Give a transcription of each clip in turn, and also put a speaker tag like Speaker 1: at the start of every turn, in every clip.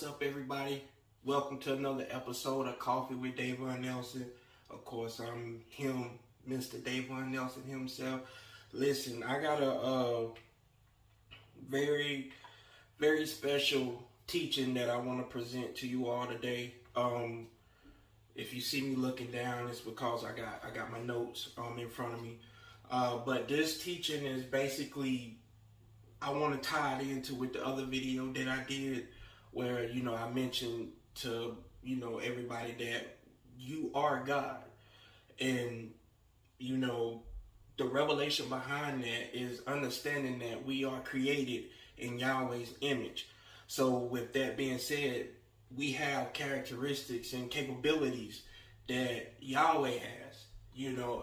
Speaker 1: What's up, everybody? Welcome to another episode of Coffee with Davon Nelson. Of course, I'm him, Mr. Davon Nelson himself. Listen, I got a very, very special teaching that I want to present to you all today. If you see me looking down, it's because I got my notes in front of me. But this teaching is basically, I want to tie it into with the other video that I did, where I mentioned to everybody that you are God, and the revelation behind that is understanding that we are created in Yahweh's image. So with that being said, we have characteristics and capabilities that Yahweh has,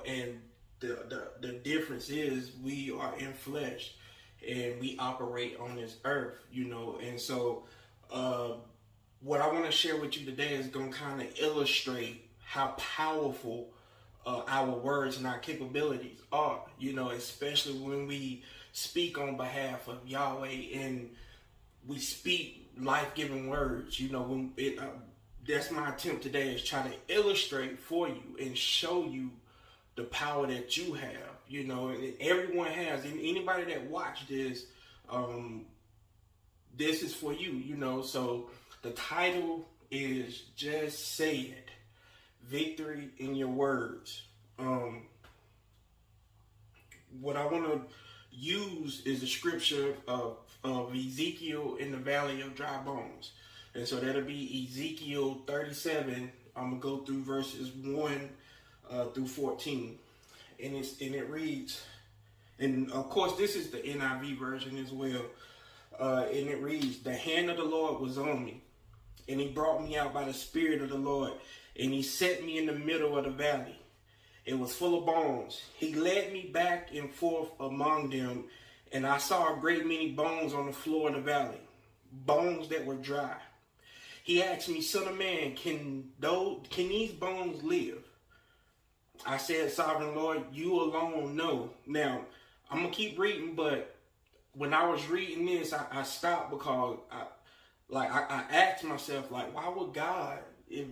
Speaker 1: and the difference is we are in flesh and we operate on this earth, and so what I want to share with you today is going to kind of illustrate how powerful our words and our capabilities are, especially when we speak on behalf of Yahweh and we speak life-giving words. That's my attempt today, is try to illustrate for you and show you the power that you have, and everyone has. And anybody that watched this, this is for you, So the title is Just Say It. Victory in your words. What I want to use is the scripture of Ezekiel in the valley of dry bones. And so that'll be Ezekiel 37. I'm going to go through verses 1 through 14. And it reads, and of course this is the NIV version as well. And it reads, "The hand of the Lord was on me, and he brought me out by the Spirit of the Lord, and he set me in the middle of the valley. It was full of bones. He led me back and forth among them, and I saw a great many bones on the floor of the valley, bones that were dry. He asked me, 'Son of man, can these bones live?' I said, 'Sovereign Lord, you alone know.'" Now, I'm going to keep reading, but when I was reading this, I stopped because I asked myself, why would God, if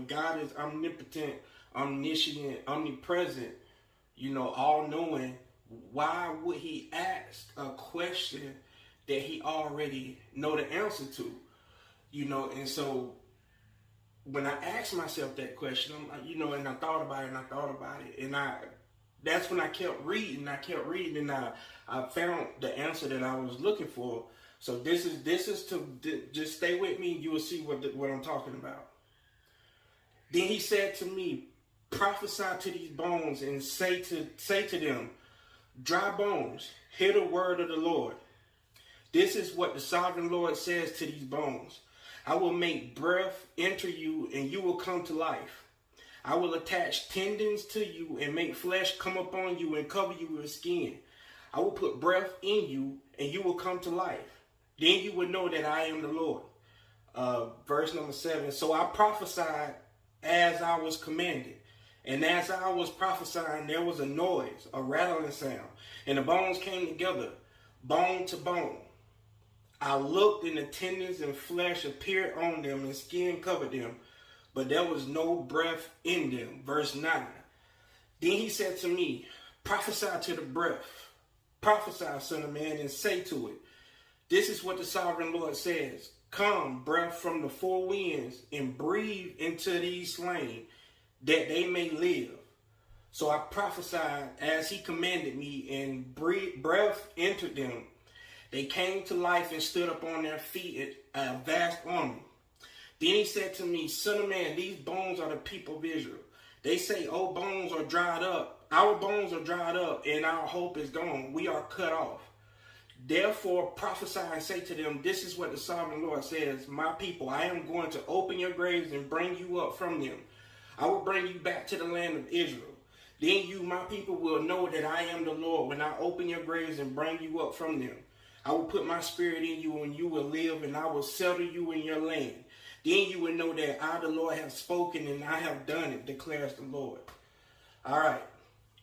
Speaker 1: God is omnipotent, omniscient, omnipresent, all-knowing, why would he ask a question that he already know the answer to? And so when I asked myself that question, and I thought about it, and that's when I kept reading, and I found the answer that I was looking for. So this is to just stay with me. You will see what I'm talking about. Then he said to me, "Prophesy to these bones and say to them, dry bones, hear the word of the Lord. This is what the sovereign Lord says to these bones. I will make breath enter you, and you will come to life. I will attach tendons to you and make flesh come upon you and cover you with skin. I will put breath in you, and you will come to life. Then you will know that I am the Lord." Verse number 7. "So I prophesied as I was commanded. And as I was prophesying, there was a noise, a rattling sound, and the bones came together, bone to bone. I looked, and the tendons and flesh appeared on them, and skin covered them, but there was no breath in them." Verse 9. "Then he said to me, prophesy to the breath. Prophesy, son of man, and say to it, this is what the sovereign Lord says. Come, breath from the four winds, and breathe into these slain, that they may live. So I prophesied as he commanded me, and breath entered them. They came to life and stood up on their feet, a vast army. Then he said to me, son of man, these bones are the people of Israel. They say, oh, bones are dried up. Our bones are dried up, and our hope is gone. We are cut off. Therefore prophesy and say to them, this is what the sovereign Lord says. My people, I am going to open your graves and bring you up from them. I will bring you back to the land of Israel. Then you, my people, will know that I am the Lord when I open your graves and bring you up from them. I will put my spirit in you, and you will live, and I will settle you in your land. Then you will know that I, the Lord, have spoken, and I have done it, declares the Lord. All right.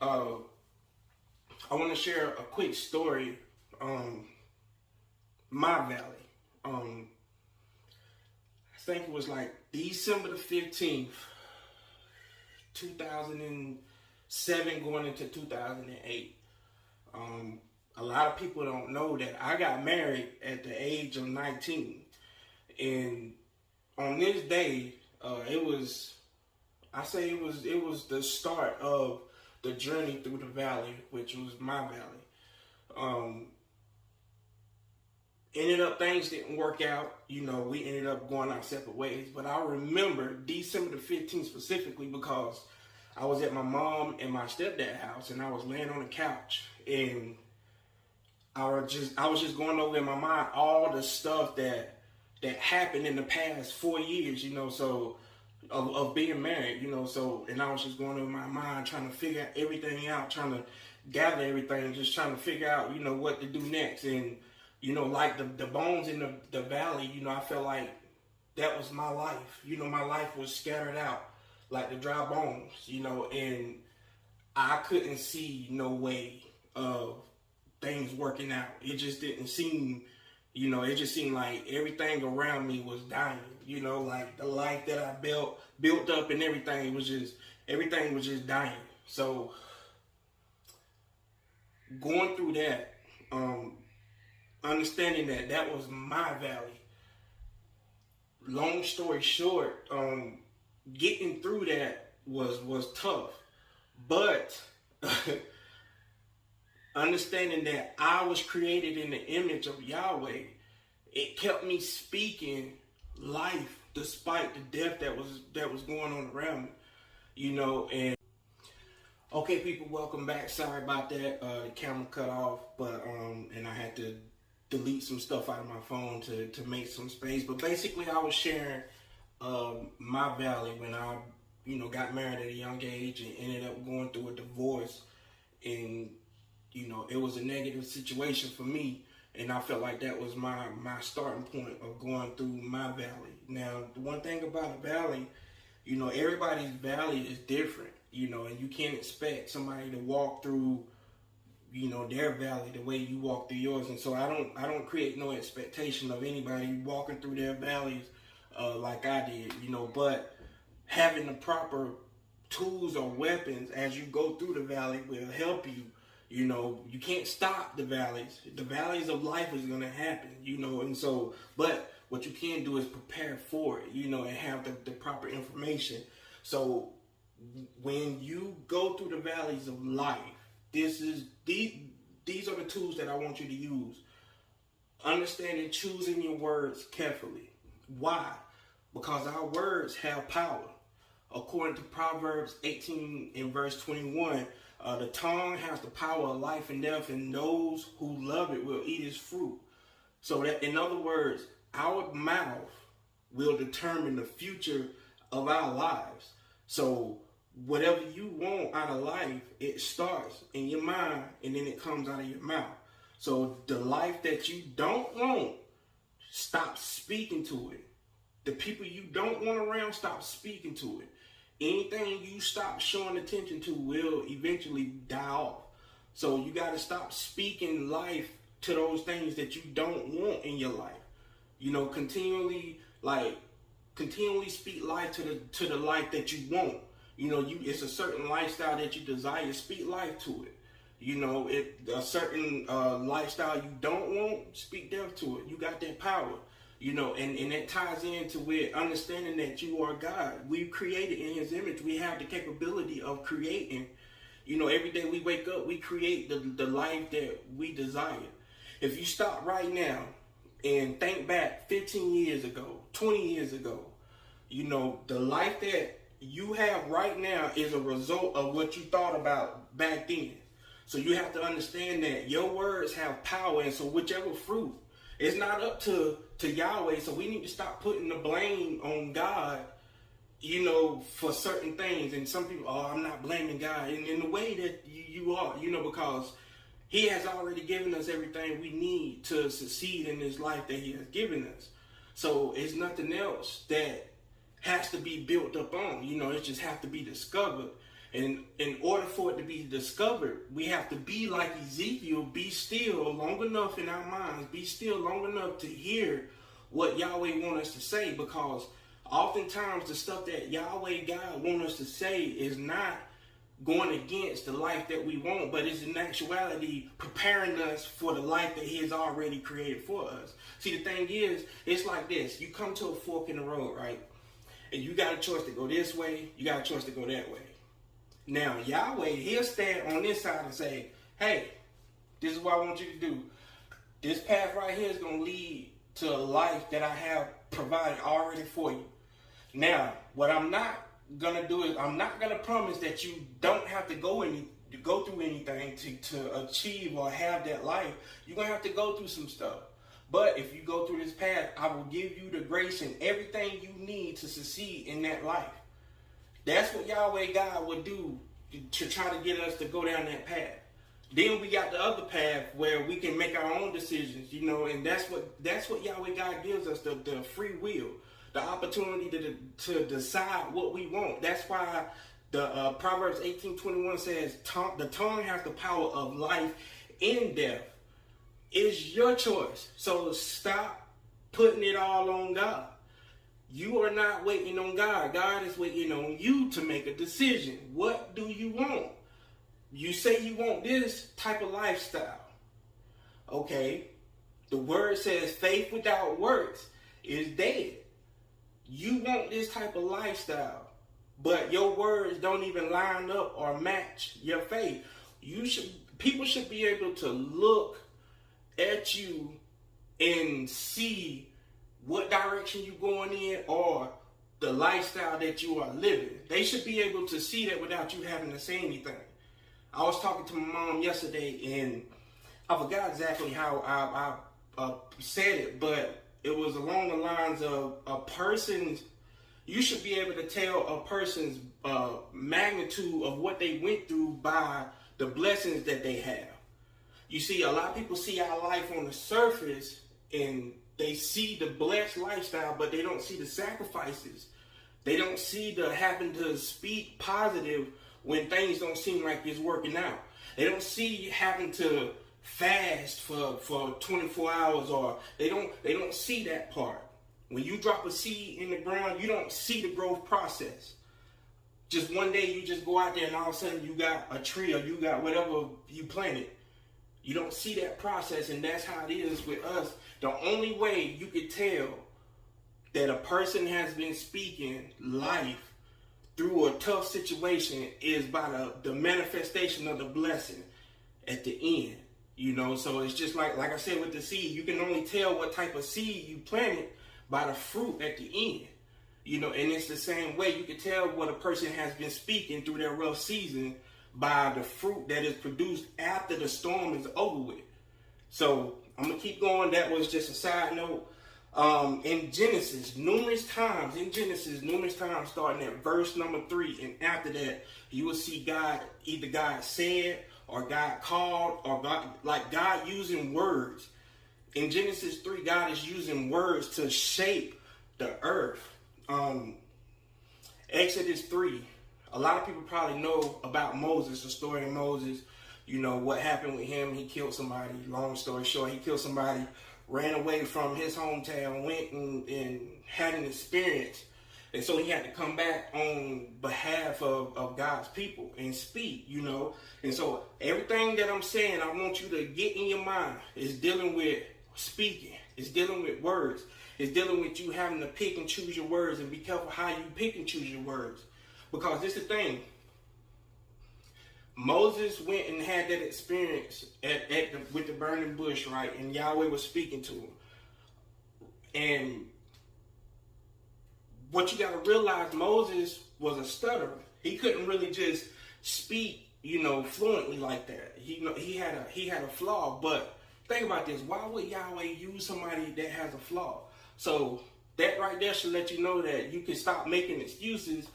Speaker 1: I want to share a quick story. My valley. think it was like December the 15th, 2007 going into 2008. A lot of people don't know that I got married at the age of 19. And on this day, it was the start of the journey through the valley, which was my valley. Ended up, things didn't work out. We ended up going our separate ways. But I remember December the 15th specifically because I was at my mom and my stepdad's house, and I was laying on the couch, and I was just going over in my mind all the stuff that happened in the past 4 years, so of being married, and I was just going over my mind trying to figure everything out, trying to gather everything, just trying to figure out, what to do next. And like the bones in the valley, I felt like that was my life. My life was scattered out like the dry bones, and I couldn't see no way of things working out. It just didn't seem, it just seemed like everything around me was dying, like the life that I built up and everything was just dying. So going through that, understanding that was my valley. Long story short, getting through that was tough, but understanding that I was created in the image of Yahweh, it kept me speaking life despite the death that was going on around me, and okay, people, welcome back. Sorry about that. The camera cut off, but and I had to delete some stuff out of my phone to make some space. But basically, I was sharing my valley when I, got married at a young age and ended up going through a divorce, and it was a negative situation for me, and I felt like that was my starting point of going through my valley. Now, the one thing about a valley, everybody's valley is different, and you can't expect somebody to walk through, their valley the way you walk through yours. And so I don't create no expectation of anybody walking through their valleys like I did, but having the proper tools or weapons as you go through the valley will help you. You can't stop the valleys. The valleys of life is going to happen, and so, but what you can do is prepare for it, and have the proper information. So when you go through the valleys of life, these are the tools that I want you to use. Understanding, choosing your words carefully. Why? Because our words have power. According to Proverbs 18 and verse 21, the tongue has the power of life and death, and those who love it will eat its fruit. So that, in other words, our mouth will determine the future of our lives. So whatever you want out of life, it starts in your mind and then it comes out of your mouth. So the life that you don't want, stop speaking to it. The people you don't want around, stop speaking to it. Anything you stop showing attention to will eventually die off. So you got to stop speaking life to those things that you don't want in your life. Continually speak life to the life that you want. It's a certain lifestyle that you desire, speak life to it. A certain lifestyle you don't want, speak death to it. You got that power. And that ties into with understanding that you are God. We've created in His image. We have the capability of creating. Every day we wake up, we create the life that we desire. If you stop right now and think back 15 years ago, 20 years ago, the life that you have right now is a result of what you thought about back then. So you have to understand that your words have power, and so whichever fruit, it's not up to Yahweh. So we need to stop putting the blame on God, for certain things. And some people, I'm not blaming God in the way that you are, because He has already given us everything we need to succeed in this life that He has given us. So it's nothing else that has to be built up on. It just has to be discovered. And in order for it to be discovered, we have to be like Ezekiel, be still long enough in our minds, be still long enough to hear what Yahweh wants us to say, because oftentimes the stuff that Yahweh God wants us to say is not going against the life that we want, but is in actuality preparing us for the life that he has already created for us. See, the thing is, it's like this. You come to a fork in the road, right? And you got a choice to go this way, you got a choice to go that way. Now, Yahweh, he'll stand on this side and say, hey, this is what I want you to do. This path right here is going to lead to a life that I have provided already for you. Now, what I'm not going to do is I'm not going to promise that you don't have to go through anything to achieve or have that life. You're going to have to go through some stuff. But if you go through this path, I will give you the grace and everything you need to succeed in that life. That's what Yahweh God would do to try to get us to go down that path. Then we got the other path where we can make our own decisions, and that's what Yahweh God gives us, the free will, the opportunity to decide what we want. That's why the Proverbs 18:21 says, the tongue has the power of life and death. It's your choice. So stop putting it all on God. You are not waiting on God. God is waiting on you to make a decision. What do you want? You say you want this type of lifestyle. Okay. The word says faith without works is dead. You want this type of lifestyle, but your words don't even line up or match your faith. People should be able to look at you and see what direction you're going in or the lifestyle that you are living. They should be able to see that without you having to say anything. I was talking to my mom yesterday, and I forgot exactly how I said it, but it was along the lines of you should be able to tell a person's magnitude of what they went through by the blessings that they have. You see, a lot of people see our life on the surface and they see the blessed lifestyle, but they don't see the sacrifices. They don't see the having to speak positive when things don't seem like it's working out. They don't see having to fast for 24 hours, or they don't see that part. When you drop a seed in the ground, you don't see the growth process. Just one day you just go out there and all of a sudden you got a tree or you got whatever you planted. You don't see that process, and that's how it is with us. The only way you could tell that a person has been speaking life through a tough situation is by the manifestation of the blessing at the end. So it's just like I said with the seed, you can only tell what type of seed you planted by the fruit at the end. And it's the same way you can tell what a person has been speaking through their rough season by the fruit that is produced after the storm is over with. So I'm going to keep going. That was just a side note. In Genesis, numerous times, starting at verse number 3, and after that, you will see God, either God said, or God called, or God using words. In Genesis 3, God is using words to shape the earth. Exodus 3, a lot of people probably know about Moses, the story of Moses, what happened with him. He killed somebody. Long story short, he killed somebody, ran away from his hometown, went and had an experience. And so he had to come back on behalf of God's people and speak, And so everything that I'm saying, I want you to get in your mind is dealing with speaking. It's dealing with words. It's dealing with you having to pick and choose your words, and be careful how you pick and choose your words. Because this is the thing. Moses went and had that experience with the burning bush, right? And Yahweh was speaking to him. And what you got to realize, Moses was a stutterer. He couldn't really just speak, fluently like that. He had a flaw. But think about this. Why would Yahweh use somebody that has a flaw? So that right there should let you know that you can stop making excuses,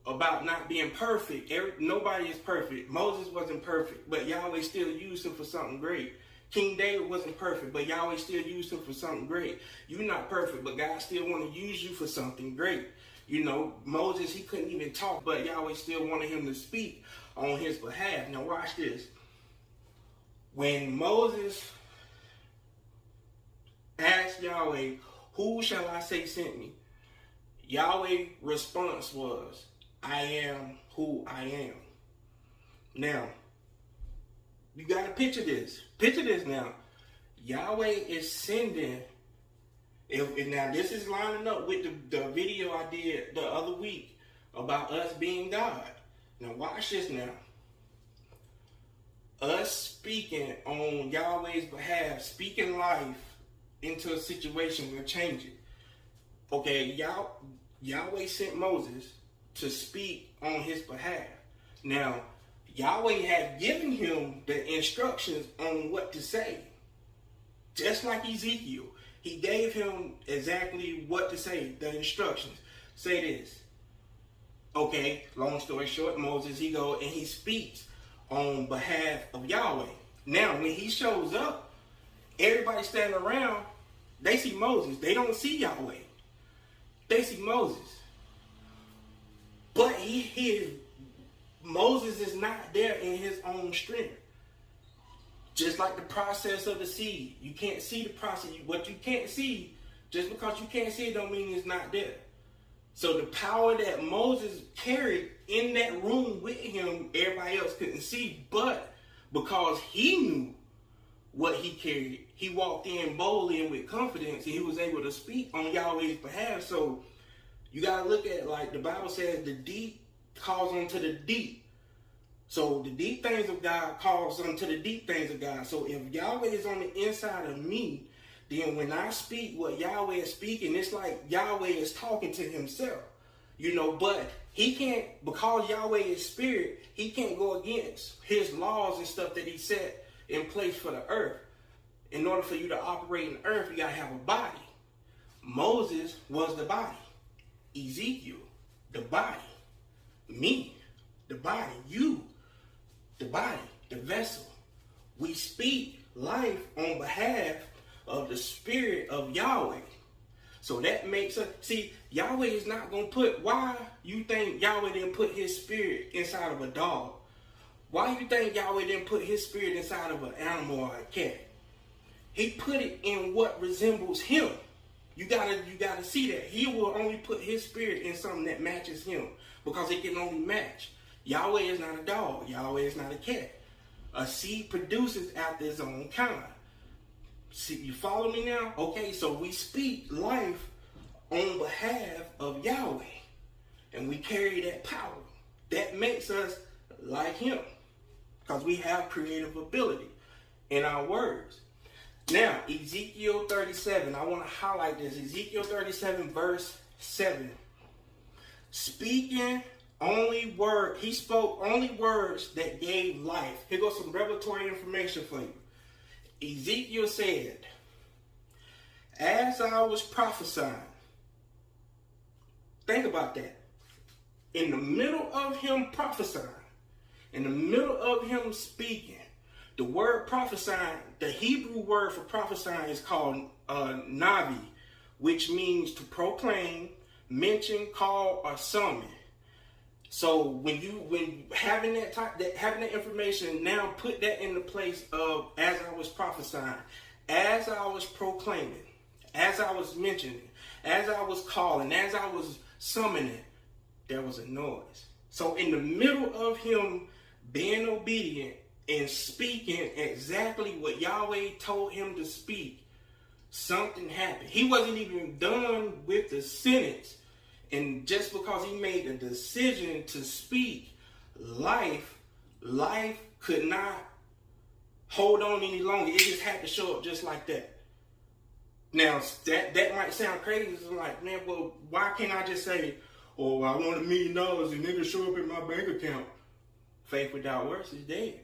Speaker 1: about not being perfect. Nobody is perfect. Moses wasn't perfect, but Yahweh still used him for something great. King David wasn't perfect, but Yahweh still used him for something great. You're not perfect, but God still want to use you for something great. Moses, he couldn't even talk, but Yahweh still wanted him to speak on his behalf. Now watch this. When Moses asked Yahweh, who shall I say sent me? Yahweh's response was, I am who I am. Now, you got to picture this. Picture this now. Yahweh is sending, now this is lining up with the video I did the other week about us being God. Now watch this now. Us speaking on Yahweh's behalf, speaking life into a situation will change it. Okay, Yahweh sent Moses to speak on his behalf. Now, Yahweh had given him the instructions on what to say. Just like Ezekiel, he gave him exactly what to say, the instructions. Say this. Okay, long story short, Moses, he go and he speaks on behalf of Yahweh. Now, when he shows up, everybody standing around, they see Moses. They don't see Yahweh. They see Moses. But Moses is not there in his own strength. Just like the process of the seed. You can't see the process. What you can't see, just because you can't see it don't mean it's not there. So the power that Moses carried in that room with him, everybody else couldn't see. But because he knew what he carried, he walked in boldly and with confidence, and he was able to speak on Yahweh's behalf. So you got to look at it like the Bible says, the deep calls unto the deep. So the deep things of God calls unto the deep things of God. So if Yahweh is on the inside of me, then when I speak what Yahweh is speaking, it's like Yahweh is talking to himself. But he can't, because Yahweh is spirit, he can't go against his laws and stuff that he set in place for the earth. In order for you to operate in the earth, you got to have a body. Moses was the body. Ezekiel, the body. Me, the body. You, the body, the vessel. We speak life on behalf of the spirit of Yahweh. So that makes us, see, Yahweh is not going to put, why you think Yahweh didn't put his spirit inside of a dog? Why you think Yahweh didn't put his spirit inside of an animal or a cat? He put it in what resembles him. You gotta see that. He will only put his spirit in something that matches him, because it can only match. Yahweh is not a dog. Yahweh is not a cat. A seed produces after its own kind. See, you follow me now? Okay, so we speak life on behalf of Yahweh, and we carry that power. That makes us like him, because we have creative ability in our words. Now, Ezekiel 37, I want to highlight this. Ezekiel 37, verse 7. Speaking only word, he spoke only words that gave life. Here goes some revelatory information for you. Ezekiel said, as I was prophesying, think about that. In the middle of him prophesying, in the middle of him speaking, the word prophesying, the Hebrew word for prophesying is called navi, which means to proclaim, mention, call, or summon. So when having that information, now put that in the place of as I was prophesying, as I was proclaiming, as I was mentioning, as I was calling, as I was summoning, there was a noise. So in the middle of him being obedient and speaking exactly what Yahweh told him to speak, something happened. He wasn't even done with the sentence. And just because he made a decision to speak life could not hold on any longer. It just had to show up just like that. Now, that might sound crazy. It's like, man, well, why can't I just say, oh, I want $1 million and it'll show up in my bank account? Faith without works is dead.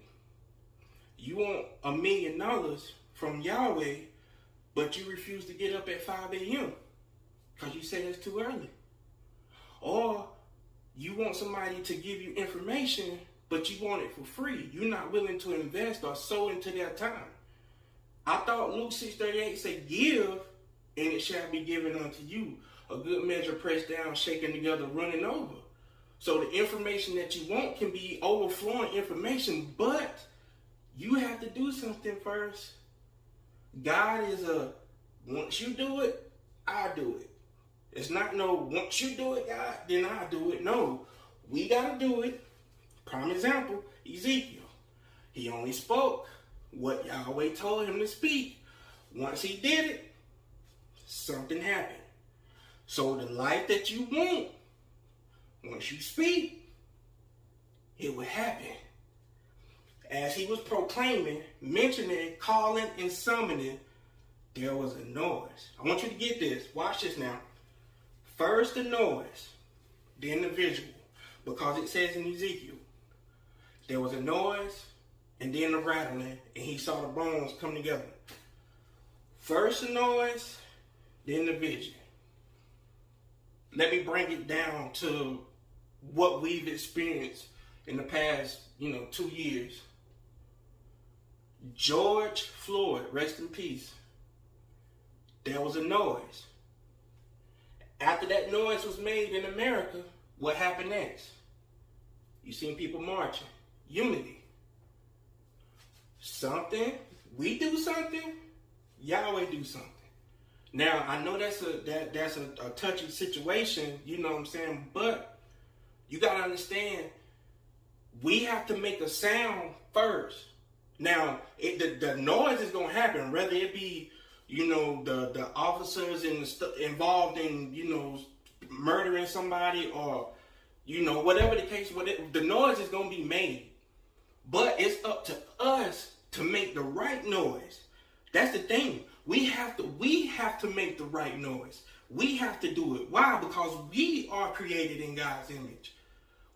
Speaker 1: You want $1 million from Yahweh, but you refuse to get up at 5 a.m. because you say it's too early. Or you want somebody to give you information, but you want it for free. You're not willing to invest or sow into their time. I thought Luke 6:38 said, give, and it shall be given unto you. A good measure pressed down, shaken together, running over. So the information that you want can be overflowing information, but you have to do something first. God is a Once you do it, I do it. It's not no, once you do it, God, then I do it. No, we got to do it. Prime example, Ezekiel. He only spoke what Yahweh told him to speak. Once he did it, something happened. So the life that you want, once you speak, it will happen. As he was proclaiming, mentioning, calling, and summoning, there was a noise. I want you to get this. Watch this now. First the noise, then the visual. Because it says in Ezekiel, there was a noise, and then the rattling, and he saw the bones come together. First the noise, then the vision. Let me bring it down to what we've experienced in the past, 2 years. George Floyd, rest in peace. There was a noise. After that noise was made in America, what happened next? You seen people marching. Unity. Something, we do something, Yahweh do something. Now, I know that's a touchy situation, you know what I'm saying, but you got to understand, we have to make a sound first. Now, the noise is going to happen, whether it be, the officers involved in, murdering somebody or, whatever the case, the noise is going to be made. But it's up to us to make the right noise. That's the thing. We have to make the right noise. We have to do it. Why? Because we are created in God's image.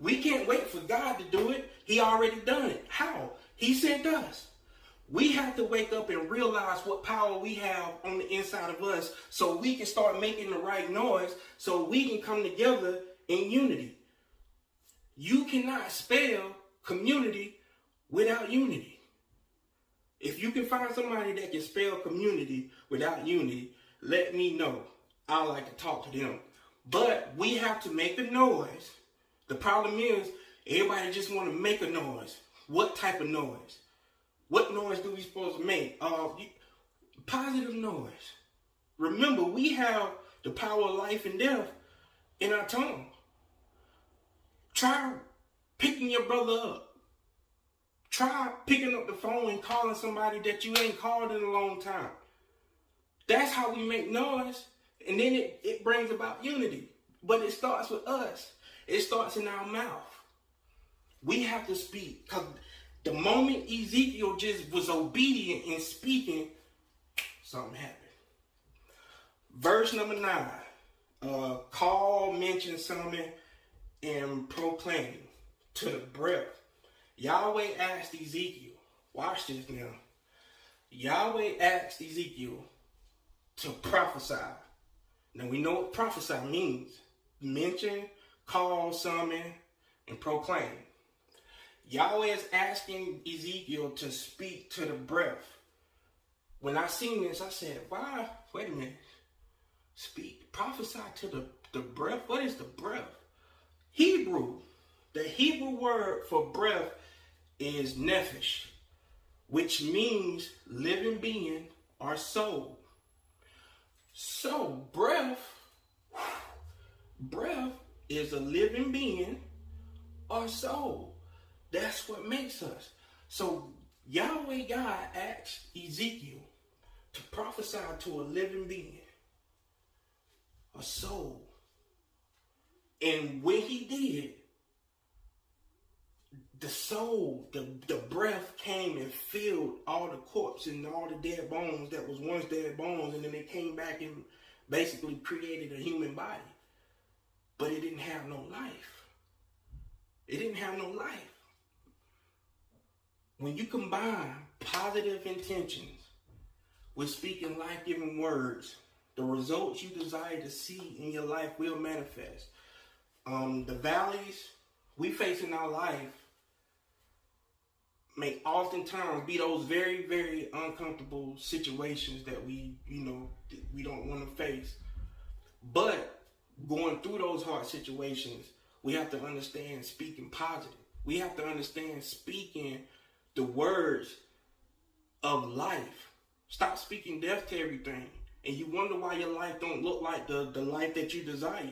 Speaker 1: We can't wait for God to do it. He already done it. How? He sent us. We have to wake up and realize what power we have on the inside of us so we can start making the right noise so we can come together in unity. You cannot spell community without unity. If you can find somebody that can spell community without unity, let me know. I like to talk to them. But we have to make the noise. The problem is, everybody just want to make a noise. What type of noise? What noise do we supposed to make? Positive noise. Remember, we have the power of life and death in our tongue. Try picking your brother up. Try picking up the phone and calling somebody that you ain't called in a long time. That's how we make noise. And then it brings about unity. But it starts with us. It starts in our mouth. We have to speak. Because the moment Ezekiel just was obedient in speaking, something happened. Verse number 9. Call, mention, summon, and proclaim to the breath. Yahweh asked Ezekiel, watch this now. Yahweh asked Ezekiel to prophesy. Now we know what prophesy means. Mention, call, summon, and proclaim. Yahweh is asking Ezekiel to speak to the breath. When I seen this, I said, why? Wait a minute. Speak, prophesy to the breath? What is the breath? Hebrew. The Hebrew word for breath is nephesh, which means living being or soul. So breath is a living being or soul. That's what makes us. So Yahweh God asked Ezekiel to prophesy to a living being, a soul. And when he did, the soul, the breath came and filled all the corpses and all the dead bones that was once dead bones, and then they came back and basically created a human body. But it didn't have no life. It didn't have no life. When you combine positive intentions with speaking life-giving words, the results you desire to see in your life will manifest. The valleys we face in our life may oftentimes be those very, very uncomfortable situations that we don't want to face. But going through those hard situations, we have to understand speaking positive. We have to understand speaking the words of life. Stop speaking death to everything and you wonder why your life don't look like the life that you desire.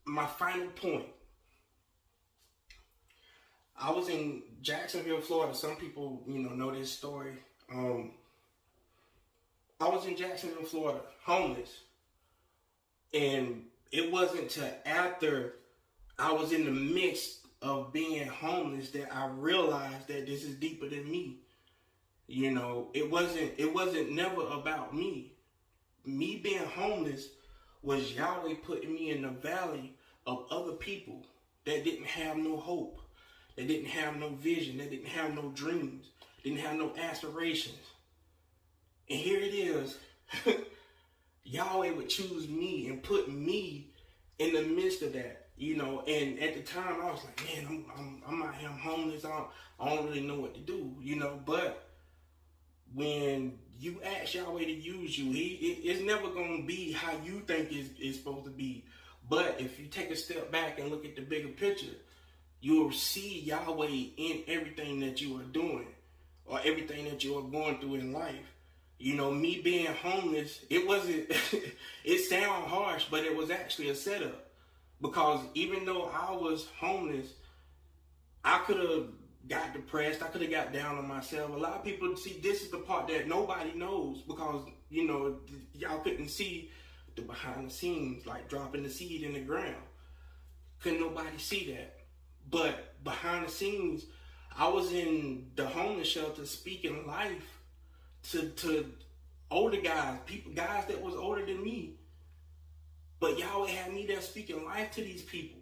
Speaker 1: My final point. I was in Jacksonville, Florida. Some people, know this story. I was in Jacksonville, Florida, homeless. And it wasn't till after I was in the midst of being homeless that I realized that this is deeper than me. It wasn't never about me. Me being homeless was Yahweh putting me in the valley of other people that didn't have no hope, that didn't have no vision, that didn't have no dreams, didn't have no aspirations. And here it is. Yahweh would choose me and put me in the midst of that, and at the time I was like, man, I'm out here, I'm homeless, I don't really know what to do, but when you ask Yahweh to use you, it's never going to be how you think it's supposed to be. But if you take a step back and look at the bigger picture, you'll see Yahweh in everything that you are doing or everything that you are going through in life. Me being homeless, it wasn't, it sounds harsh, but it was actually a setup. Because even though I was homeless, I could have got depressed. I could have got down on myself. A lot of people, see, this is the part that nobody knows because, y'all couldn't see the behind the scenes, like dropping the seed in the ground. Couldn't nobody see that. But behind the scenes, I was in the homeless shelter speaking life to older guys, guys that was older than me. But Yahweh had me there speaking life to these people.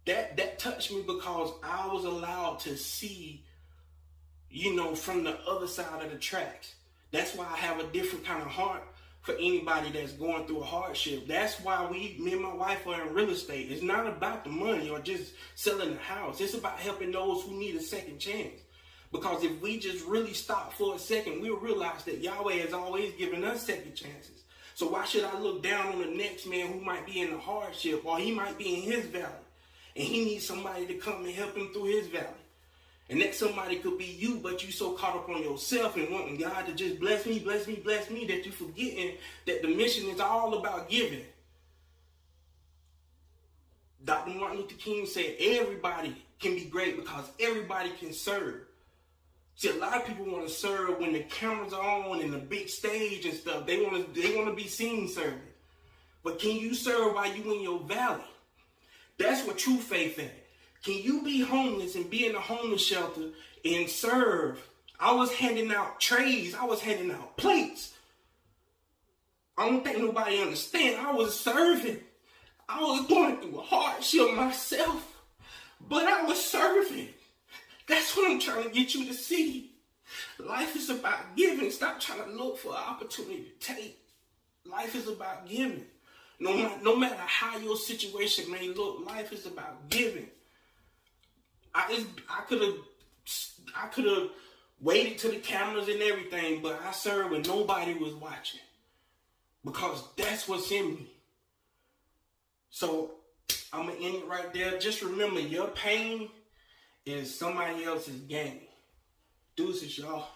Speaker 1: That touched me because I was allowed to see, from the other side of the tracks. That's why I have a different kind of heart for anybody that's going through a hardship. That's why me and my wife are in real estate. It's not about the money or just selling the house. It's about helping those who need a second chance. Because if we just really stop for a second, we'll realize that Yahweh has always given us second chances. So why should I look down on the next man who might be in a hardship or he might be in his valley and he needs somebody to come and help him through his valley? And that somebody could be you, but you so caught up on yourself and wanting God to just bless me that you forgetting that the mission is all about giving. Dr. Martin Luther King said everybody can be great because everybody can serve. See, a lot of people want to serve when the cameras are on and the big stage and stuff. They want to be seen serving. But can you serve while you in your valley? That's what true faith is. Can you be homeless and be in a homeless shelter and serve? I was handing out trays. I was handing out plates. I don't think nobody understands. I was serving. I was going through a hardship myself, but I was serving. That's what I'm trying to get you to see. Life is about giving. Stop trying to look for an opportunity to take. Life is about giving. No matter how your situation may look, life is about giving. I could have waited till the cameras and everything, but I served when nobody was watching. Because that's what's in me. So I'm going to end it right there. Just remember, your pain is somebody else's gain. Deuces, y'all.